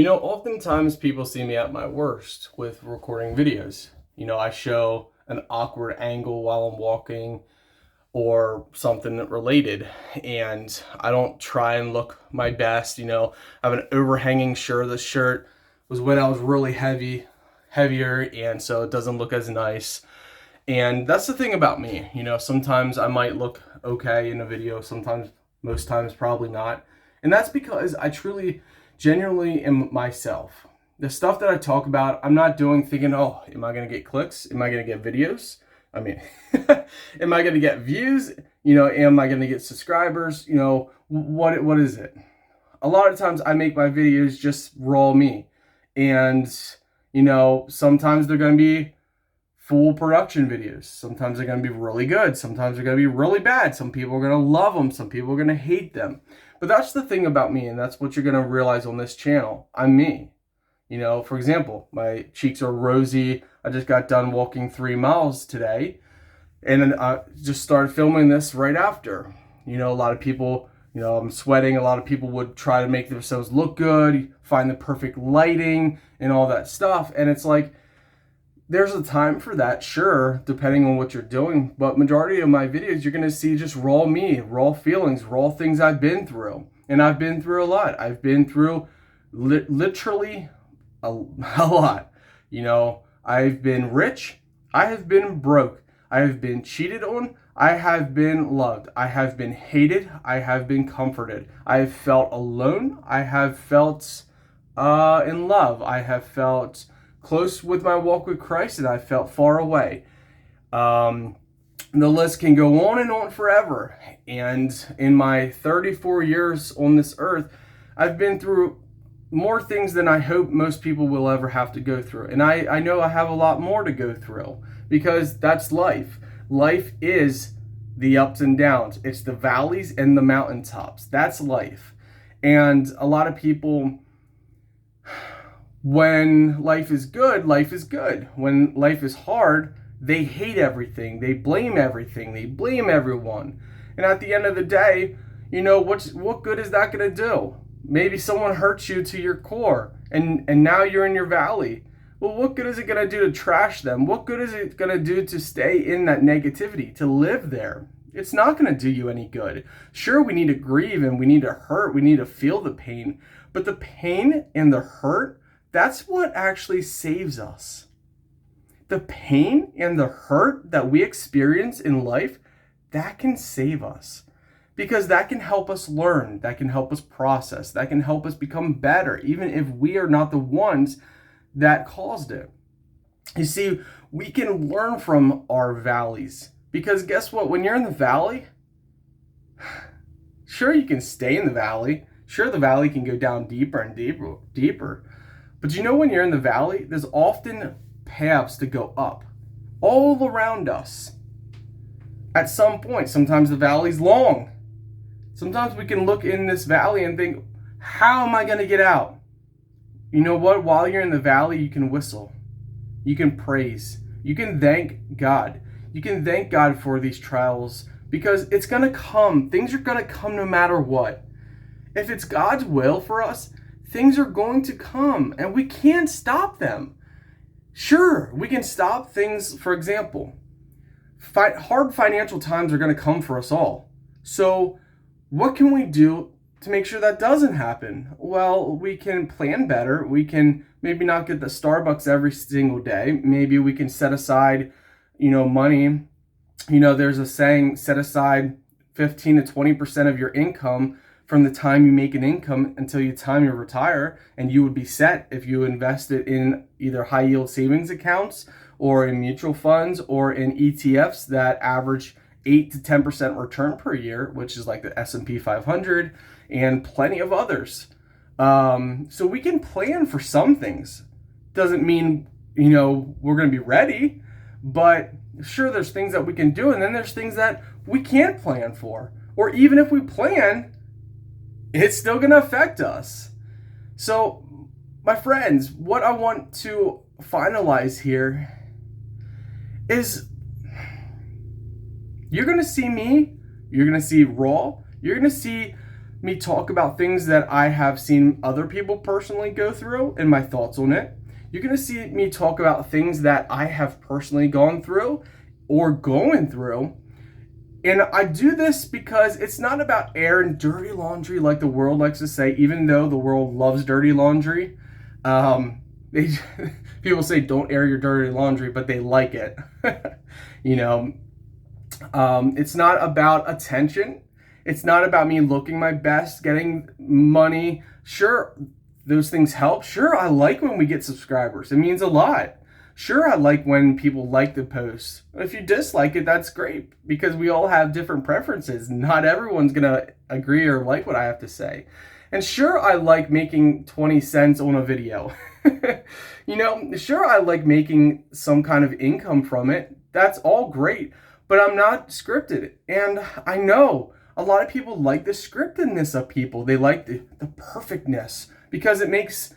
Oftentimes people see me at my worst with recording videos. I show an awkward angle while I'm walking or something related, and I don't try and look my best. I have an overhanging shirt. The shirt was when I was really heavier, and so it doesn't look as nice. And that's the thing about me. Sometimes I might look okay in a video, sometimes, most times, probably not. And that's because I truly, genuinely am myself. The stuff that I talk about, I'm not doing thinking, oh, am I going to get clicks? Am I going to get videos? I mean, am I going to get views? Am I going to get subscribers? What is it? A lot of times I make my videos just raw me. And, sometimes they're going to be full production videos. Sometimes they're going to be really good. Sometimes they're going to be really bad. Some people are going to love them. Some people are going to hate them. But that's the thing about me, and that's what you're going to realize on this channel. I'm me. For example, my cheeks are rosy. I just got done walking 3 miles today, and then I just started filming this right after. A lot of people, I'm sweating. A lot of people would try to make themselves look good, find the perfect lighting and all that stuff. And it's like, there's a time for that, sure, depending on what you're doing. But majority of my videos, you're going to see just raw me, raw feelings, raw things I've been through. And I've been through a lot. I've been through literally a lot. I've been rich. I have been broke. I have been cheated on. I have been loved. I have been hated. I have been comforted. I have felt alone. I have felt in love. I have felt close with my walk with Christ, and I felt far away. The list can go on and on forever. And in my 34 years on this earth, I've been through more things than I hope most people will ever have to go through. And I know I have a lot more to go through, because that's life. Life is the ups and downs. It's the valleys and the mountaintops. That's life. And a lot of people, when life is good, life is good. When life is hard, they hate everything. They blame everything. They blame everyone. And at the end of the day, what good is that going to do? Maybe someone hurts you to your core, and now you're in your valley. Well, what good is it going to do to trash them? What good is it going to do to stay in that negativity, to live there? It's not going to do you any good. Sure, we need to grieve and we need to hurt. We need to feel the pain. But the pain and the hurt, that's what actually saves us. The pain and the hurt that we experience in life, that can save us. Because that can help us learn, that can help us process, that can help us become better, even if we are not the ones that caused it. You see, we can learn from our valleys. Because guess what? When you're in the valley, sure, you can stay in the valley. Sure, the valley can go down deeper and deeper. But when you're in the valley, there's often paths to go up all around us. At some point, sometimes the valley's long. Sometimes we can look in this valley and think, how am I going to get out? You know what? While you're in the valley, you can whistle. You can praise. You can thank God. You can thank God for these trials, because it's going to come. Things are going to come no matter what. If it's God's will for us, things are going to come, and we can't stop them. Sure, we can stop things. For example, hard financial times are going to come for us all. So what can we do to make sure that doesn't happen? Well, we can plan better. We can maybe not get the Starbucks every single day. Maybe we can set aside, money. There's a saying, set aside 15 to 20% of your income from the time you make an income until the time you retire, and you would be set if you invest it in either high yield savings accounts or in mutual funds or in ETFs that average 8 to 10% return per year, which is like the S&P 500 and plenty of others. So we can plan for some things. Doesn't mean, we're going to be ready, but sure, there's things that we can do, and then there's things that we can't plan for. Or even if we plan, it's still going to affect us. So, my friends, what I want to finalize here is, you're going to see me, you're going to see raw, you're going to see me talk about things that I have seen other people personally go through and my thoughts on it. You're going to see me talk about things that I have personally gone through or going through. And I do this because it's not about airing dirty laundry like the world likes to say, even though the world loves dirty laundry. People say don't air your dirty laundry, but they like it. It's not about attention. It's not about me looking my best, getting money. Sure, those things help. Sure, I like when we get subscribers. It means a lot. Sure, I like when people like the post. If you dislike it, that's great, because we all have different preferences. Not everyone's going to agree or like what I have to say. And sure, I like making 20 cents on a video. Sure, I like making some kind of income from it. That's all great, but I'm not scripted. And I know a lot of people like the scriptedness of people. They like the perfectness, because it makes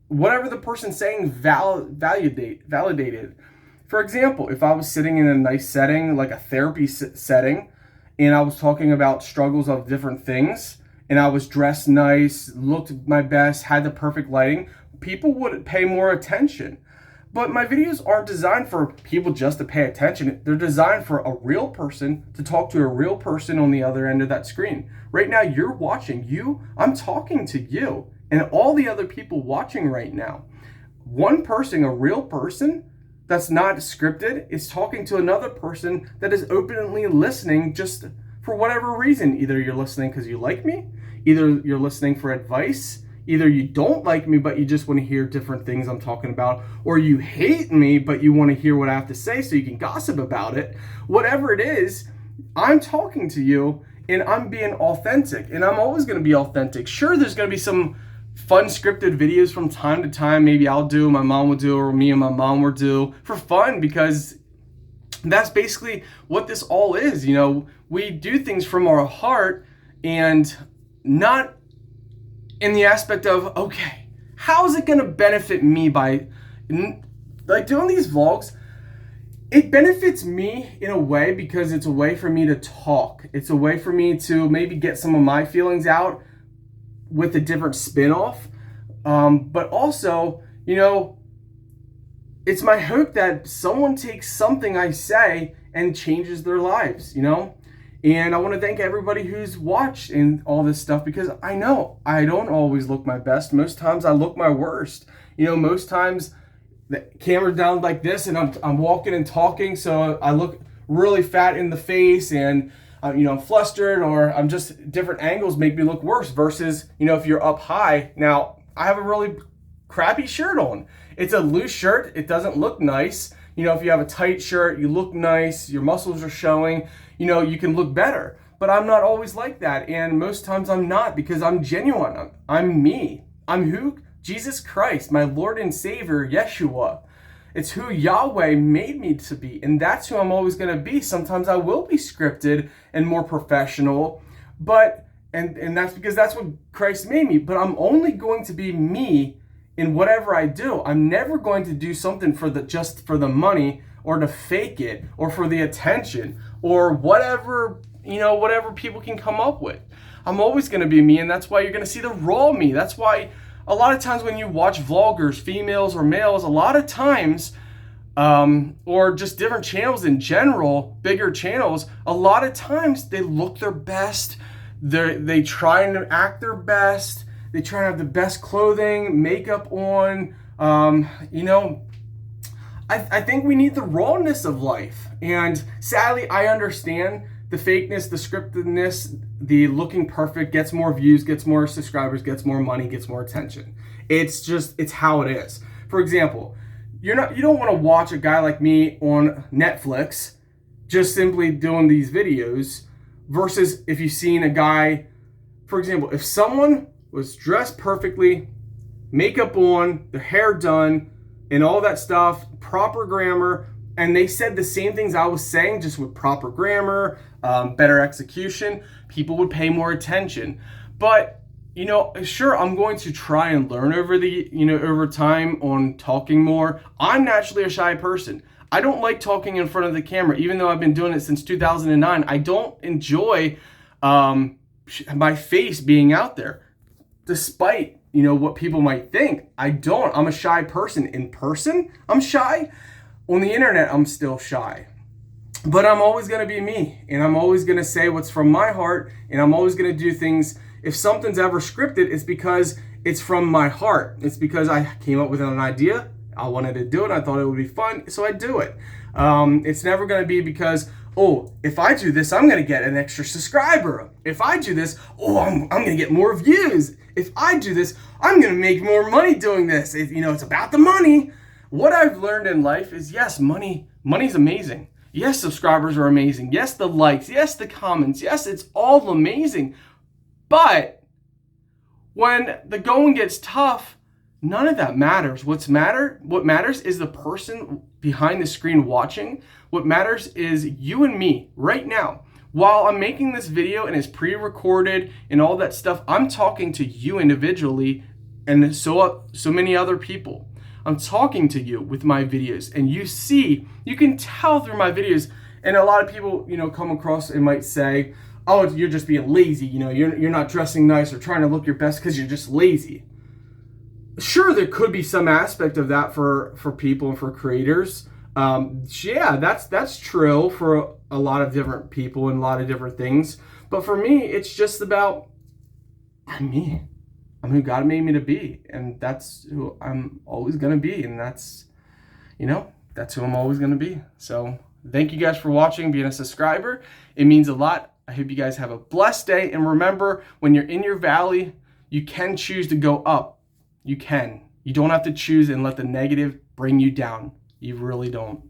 whatever the person's saying validated. For example, if I was sitting in a nice setting, like a therapy setting, and I was talking about struggles of different things, and I was dressed nice, looked my best, had the perfect lighting, people would pay more attention. But my videos aren't designed for people just to pay attention. They're designed for a real person to talk to a real person on the other end of that screen. Right now, you're watching. I'm talking to you and all the other people watching right now. One person, a real person that's not scripted, is talking to another person that is openly listening just for whatever reason. Either you're listening because you like me, either you're listening for advice, either you don't like me but you just want to hear different things I'm talking about, or you hate me but you want to hear what I have to say so you can gossip about it. Whatever it is, I'm talking to you and I'm being authentic, and I'm always going to be authentic. Sure, there's going to be some fun scripted videos from time to time. Maybe I'll do, my mom will do, or me and my mom will do for fun, because that's basically what this all is. We do things from our heart, and not in the aspect of, okay, how is it going to benefit me by like doing these vlogs? It benefits me in a way because it's a way for me to talk. It's a way for me to maybe get some of my feelings out with a different spin-off. But also, it's my hope that someone takes something I say and changes their lives, And I want to thank everybody who's watched and all this stuff, because I know I don't always look my best. Most times I look my worst. Most times the camera's down like this and I'm walking and talking, so I look really fat in the face, and I'm flustered, or I'm just, different angles make me look worse versus, if you're up high. Now, I have a really crappy shirt on. It's a loose shirt. It doesn't look nice. If you have a tight shirt, you look nice, your muscles are showing, you can look better. But I'm not always like that, and most times I'm not, because I'm genuine. I'm me. I'm who? Jesus Christ, my Lord and Savior, Yeshua. It's who Yahweh made me to be, and that's who I'm always going to be. Sometimes I will be scripted and more professional, but and that's because that's what Christ made me. But I'm only going to be me in whatever I do. I'm never going to do something just for the money, or to fake it, or for the attention, or whatever people can come up with. I'm always going to be me, and that's why you're going to see the raw me. That's why a lot of times when you watch vloggers, females or males, a lot of times, or just different channels in general, bigger channels, a lot of times they look their best. They try and act their best. They try to have the best clothing, makeup on. I think we need the rawness of life. And sadly, I understand the fakeness, the scriptedness, the looking perfect gets more views, gets more subscribers, gets more money, gets more attention. It's how it is. For example, you don't want to watch a guy like me on Netflix just simply doing these videos, versus if you've seen a guy, for example, if someone was dressed perfectly, makeup on, the hair done, and all that stuff, proper grammar, and they said the same things I was saying, just with proper grammar, better execution, people would pay more attention. But, sure, I'm going to try and learn over time on talking more. I'm naturally a shy person. I don't like talking in front of the camera, even though I've been doing it since 2009. I don't enjoy my face being out there, despite, you know, what people might think. I don't. I'm a shy person. In person, I'm shy. On the internet, I'm still shy. But I'm always going to be me, and I'm always going to say what's from my heart, and I'm always going to do things. If something's ever scripted, it's because it's from my heart. It's because I came up with an idea, I wanted to do it, I thought it would be fun, so I do it. It's never going to be because, oh, if I do this, I'm going to get an extra subscriber. If I do this, oh, I'm going to get more views. If I do this, I'm going to make more money doing this. It's about the money. What I've learned in life is, yes, money's amazing. Yes, subscribers are amazing. Yes, the likes. Yes, the comments. Yes, it's all amazing. But when the going gets tough, none of that matters. What matters is the person behind the screen watching. What matters is you and me right now. While I'm making this video and it's pre-recorded and all that stuff, I'm talking to you individually and so many other people. I'm talking to you with my videos, and you can tell through my videos. And a lot of people, come across and might say, oh, you're just being lazy. You're not dressing nice or trying to look your best because you're just lazy. Sure, there could be some aspect of that for people and for creators. Yeah, that's true for a lot of different people and a lot of different things. But for me, it's just about I'm me. I'm who God made me to be, and that's who I'm always going to be, and that's who I'm always going to be. So thank you guys for watching, being a subscriber. It means a lot. I hope you guys have a blessed day, and remember, when you're in your valley, you can choose to go up. You can. You don't have to choose and let the negative bring you down. You really don't.